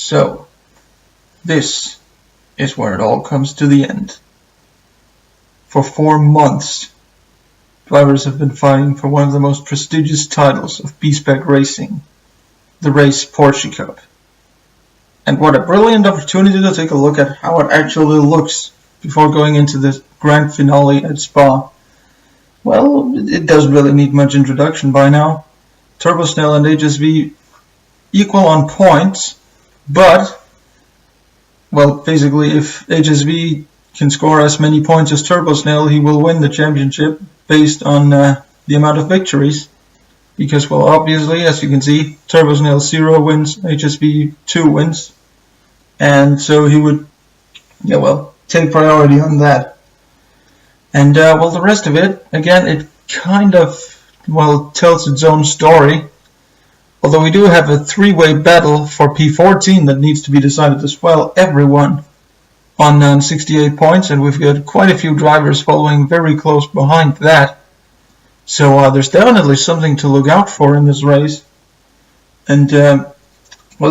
So, this is where it all comes to the end. For 4 months, drivers have been fighting for one of the most prestigious titles of B-Spec racing, the race Porsche Cup. And what a brilliant opportunity to take a look at how it actually looks before going into the grand finale at Spa. Well, it doesn't really need much introduction by now. Turbosnell and HSV equal on points, but, well, basically if HSV can score as many points as Turbosnell, he will win the championship based on the amount of victories. Because, well, obviously, as you can see, Turbosnell 0 wins, HSV 2 wins. And so he would, take priority on that. And, the rest of it, again, it kind of, tells its own story. Although we do have a 3-way battle for P14 that needs to be decided as well. Everyone on 68 points, and we've got quite a few drivers following very close behind that. So there's definitely something to look out for in this race. And,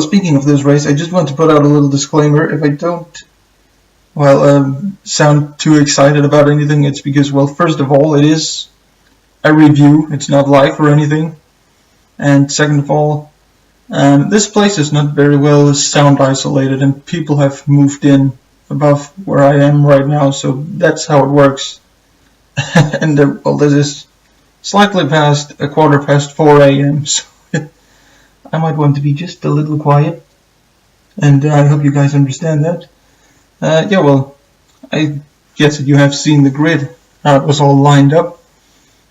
speaking of this race, I just want to put out a little disclaimer. If I don't, sound too excited about anything, it's because, first of all, it is a review. It's not live or anything. And second of all, this place is not very well sound isolated, and people have moved in above where I am right now, so that's how it works. And, this is slightly past 4 a.m., so I might want to be just a little quiet, and I hope you guys understand that. I guess that you have seen the grid, how it was all lined up,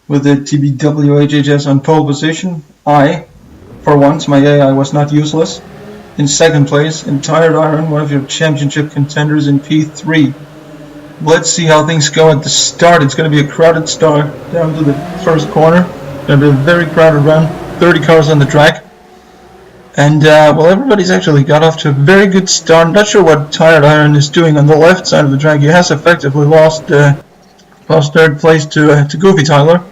with the TBW HHS on pole position. For once, my AI was not useless. In second place, in Tired Iron, one of your championship contenders in P3. Let's see how things go at the start. It's going to be a crowded start down to the first corner. It's going to be a very crowded run. 30 cars on the track. And, everybody's actually got off to a very good start. I'm not sure what Tired Iron is doing on the left side of the track. He has effectively lost third place to Goofy Tyler.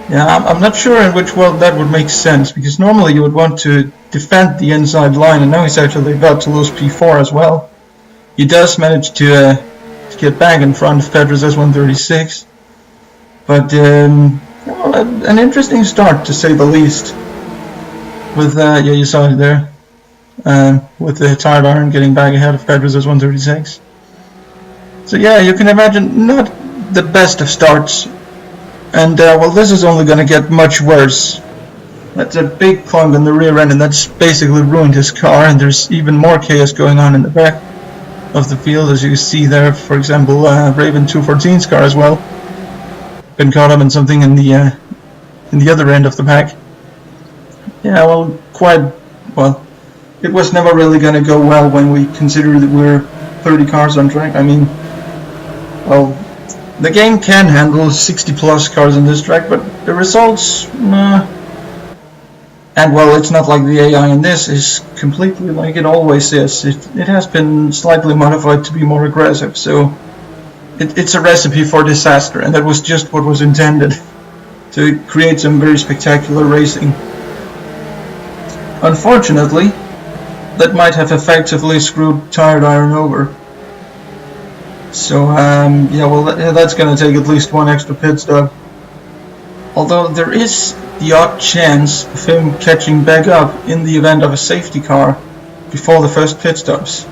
Yeah, I'm not sure in which world that would make sense, because normally you would want to defend the inside line, and now he's actually about to lose P4 as well. He does manage to get back in front of Petrus S136, but an interesting start to say the least. With you saw it there, with the Tired Iron getting back ahead of Petrus S136. So yeah, you can imagine not the best of starts, and this is only going to get much worse. That's a big clunk on the rear end, and that's basically ruined his car, and there's even more chaos going on in the back of the field, as you see there. For example, Raven 214's car as well been caught up in something in the other end of the pack. Yeah, it was never really going to go well when we consider that we're 30 cars on track. I mean, the game can handle 60 plus cars on this track, but the results, and it's not like the AI in this is completely like it always is. It has been slightly modified to be more aggressive, so it's a recipe for disaster, and that was just what was intended, to create some very spectacular racing. Unfortunately, that might have effectively screwed Tired Iron over. So, that's going to take at least one extra pit stop. Although there is the odd chance of him catching back up in the event of a safety car before the first pit stops.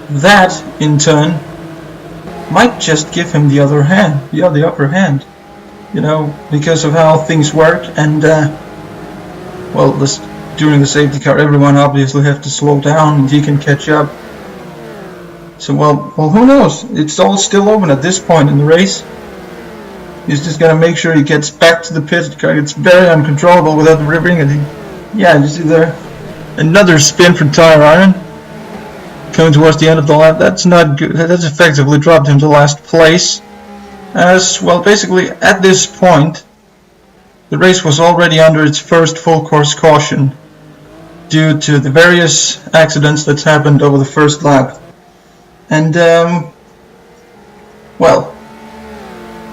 That, in turn, might just give him the upper hand. Because of how things work, and, during the safety car, everyone obviously have to slow down, and he can catch up. So, who knows? It's all still open at this point in the race. He's just gonna make sure he gets back to the pit car. It's very uncontrollable without the ripping. And you see there, another spin from Tired Iron coming towards the end of the lap. That's not good. That's effectively dropped him to last place. Basically at this point, the race was already under its first full course caution due to the various accidents that's happened over the first lap. And,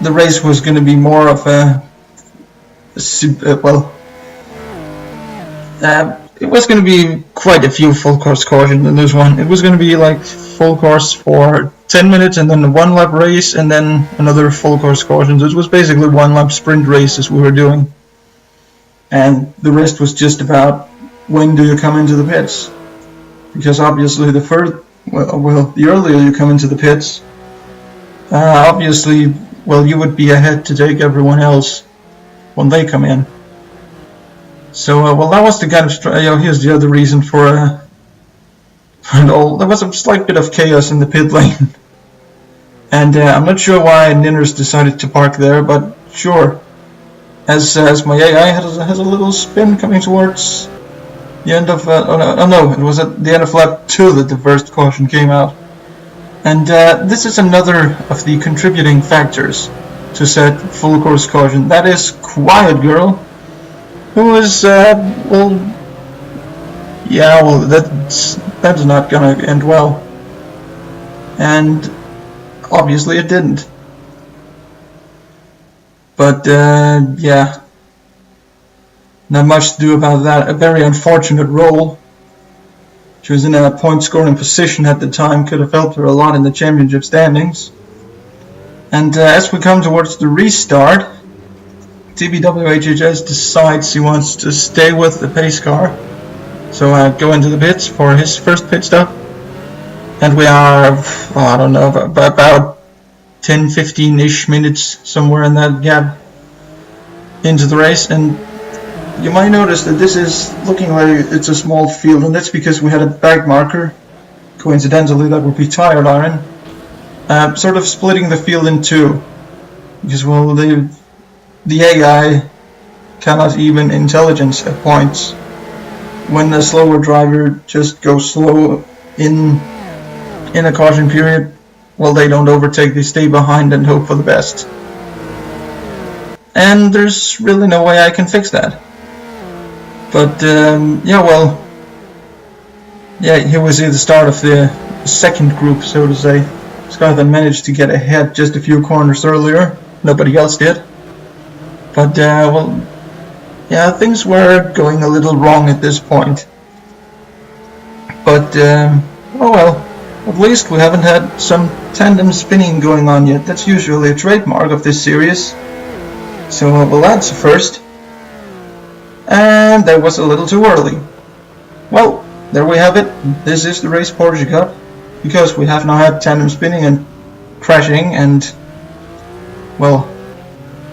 the race was going to be more of it was going to be quite a few full course cautions in this one. It was going to be like full course for 10 minutes and then a 1 lap race and then another full course cautions. It was basically 1 lap sprint races we were doing. And the rest was just about when do you come into the pits. Because obviously the earlier you come into the pits, obviously, well, you would be ahead to take everyone else when they come in. So, well, that was the kind of, here's the other reason for it all. There was a slight bit of chaos in the pit lane. And I'm not sure why Ninners decided to park there, but sure. As my AI has a little spin coming towards the end of, it was at the end of lap 2 that the first caution came out. And this is another of the contributing factors to set full course caution. That is Quiet Girl, who is, that's not gonna end well. And obviously it didn't. But, yeah, not much to do about that. A very unfortunate roll. She was in a point scoring position at the time, could have helped her a lot in the championship standings. And as we come towards the restart, TBWHHS decides he wants to stay with the pace car. So go into the pits for his first pit stop. And we are, I don't know, about 10-15-ish minutes, somewhere in that gap, into the race. And you might notice that this is looking like it's a small field, and that's because we had a back marker, coincidentally, that would be tire iron, sort of splitting the field in two. Because, well, the AI cannot even intelligence at points. When a slower driver just goes slow in a caution period, well, they don't overtake, they stay behind and hope for the best. And there's really no way I can fix that. But, here we see the start of the second group, so to say. Scartha managed to get ahead just a few corners earlier. Nobody else did. But, things were going a little wrong at this point. But, at least we haven't had some tandem spinning going on yet. That's usually a trademark of this series. So, well, that's a first. And that was a little too early. Well, there we have it. This is the Race Porsche Cup. Because we have now had tandem spinning and crashing and, well,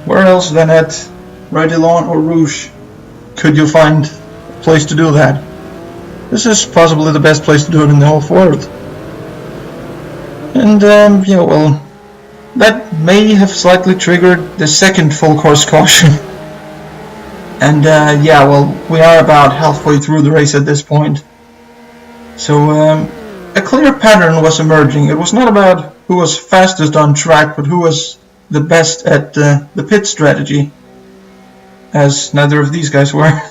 where else than at Radillon or Rouge could you find a place to do that? This is possibly the best place to do it in the whole world. And, that may have slightly triggered the second full course caution. And, we are about halfway through the race at this point. So, a clear pattern was emerging. It was not about who was fastest on track, but who was the best at the pit strategy, as neither of these guys were.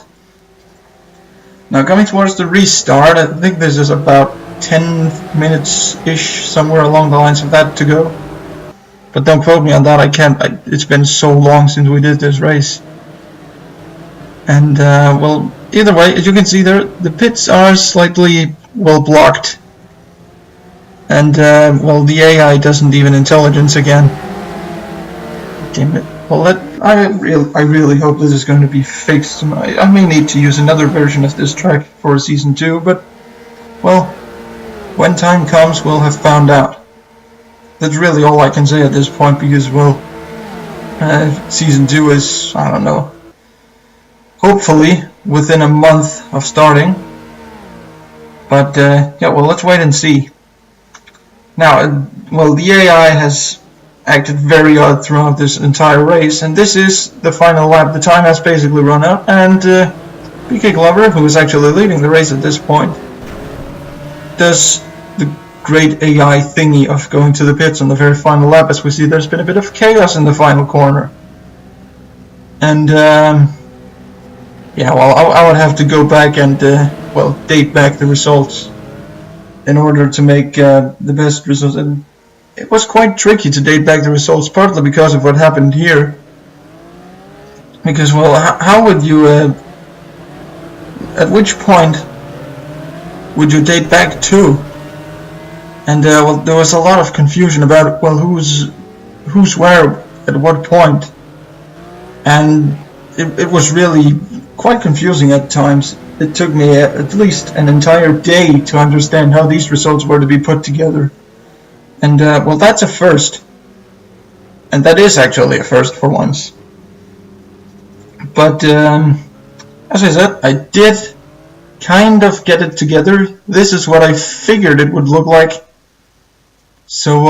Now, coming towards the restart, I think this is about 10 minutes-ish, somewhere along the lines of that to go. But don't quote me on that, it's been so long since we did this race. And, either way, as you can see there, the pits are slightly well blocked. And, the AI doesn't even intelligence again. Damn it. Well, I really hope this is going to be fixed. I may need to use another version of this track for Season 2, but, well, when time comes, we'll have found out. That's really all I can say at this point, because, well, Season 2 is, I don't know, hopefully within a month of starting. But, let's wait and see. Now, the AI has acted very odd throughout this entire race, and this is the final lap. The time has basically run out, and PK Glover, who is actually leading the race at this point, does the great AI thingy of going to the pits on the very final lap. As we see, there's been a bit of chaos in the final corner. And, I would have to go back and, date back the results in order to make the best results. And it was quite tricky to date back the results, partly because of what happened here. Because, well, how would you at which point would you date back to? And well, there was a lot of confusion about, well, who's where at what point, and it was really quite confusing at times. It took me at least an entire day to understand how these results were to be put together. And well, that's a first, and that is actually a first for once. But as I said, I did kind of get it together. This is what I figured it would look like. So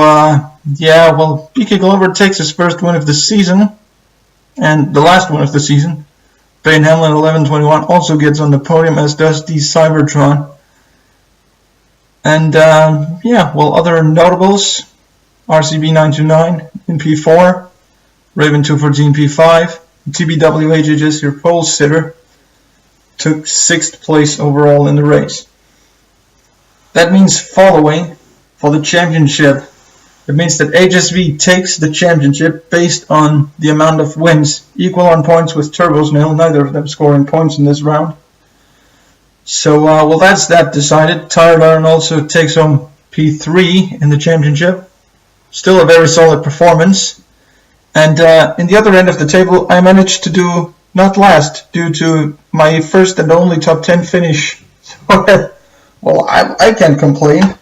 yeah, well, BK Glover takes his first win of the season, and the last one of the season. Payne Hamlin 11:21 also gets on the podium, as does the Cybertron. And yeah, well, other notables: RCB 929 in P4, Raven 214 P5, TBW HHS, your pole sitter, took 6th place overall in the race. That means following for the championship. It means that HSV takes the championship based on the amount of wins, equal on points with Turbos nil, neither of them scoring points in this round. So, well, that's that decided. Tyler Lauren also takes home P3 in the championship. Still a very solid performance. And in the other end of the table, I managed to do not last due to my first and only top 10 finish. Well, I can't complain.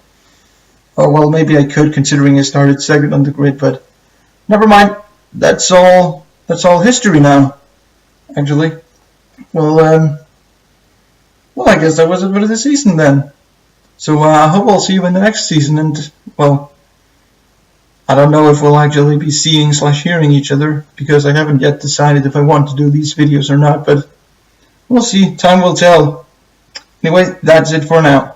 Oh, well, maybe I could, considering I started second on the grid, but never mind. That's all history now, actually. Well, I guess that was it for the season then. So I hope I'll see you in the next season, and, well, I don't know if we'll actually be seeing / hearing each other, because I haven't yet decided if I want to do these videos or not, but we'll see. Time will tell. Anyway, that's it for now.